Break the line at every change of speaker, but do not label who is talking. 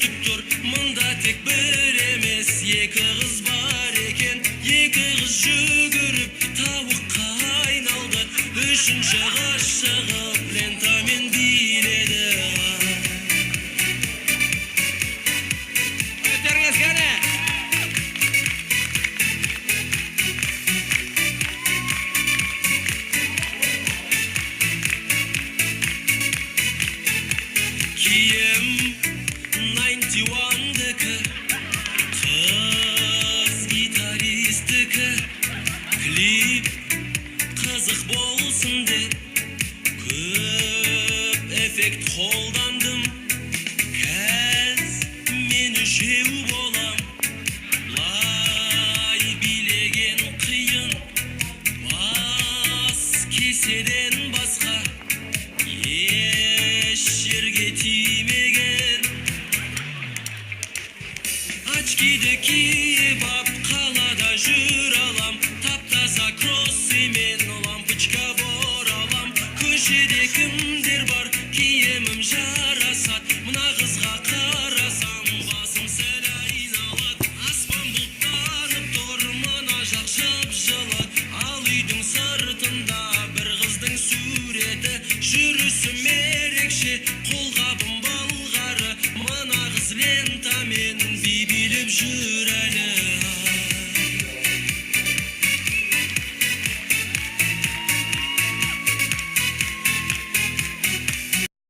күтіп тұр, мұнда тек бір емес, екі қыз бар екен. Екі қыз жүгіріп тауыққа айналды, үшінші қыз шығып лентамен биледі.
Өтеріңіз кәне!
Кием 91-дікі, қыз гитаристікі, клип қызық болсын деп, көп эффект қолдандым. Кәз мен үшеу болам, лай билеген қиын, бас кеседен басқа еш жерге тимеген. Очкиді киіп ап қалада жүр алам, таптаса кроссимен лампочка боралам. Көшеде кімдер бар, киемім жарасат, мына қызға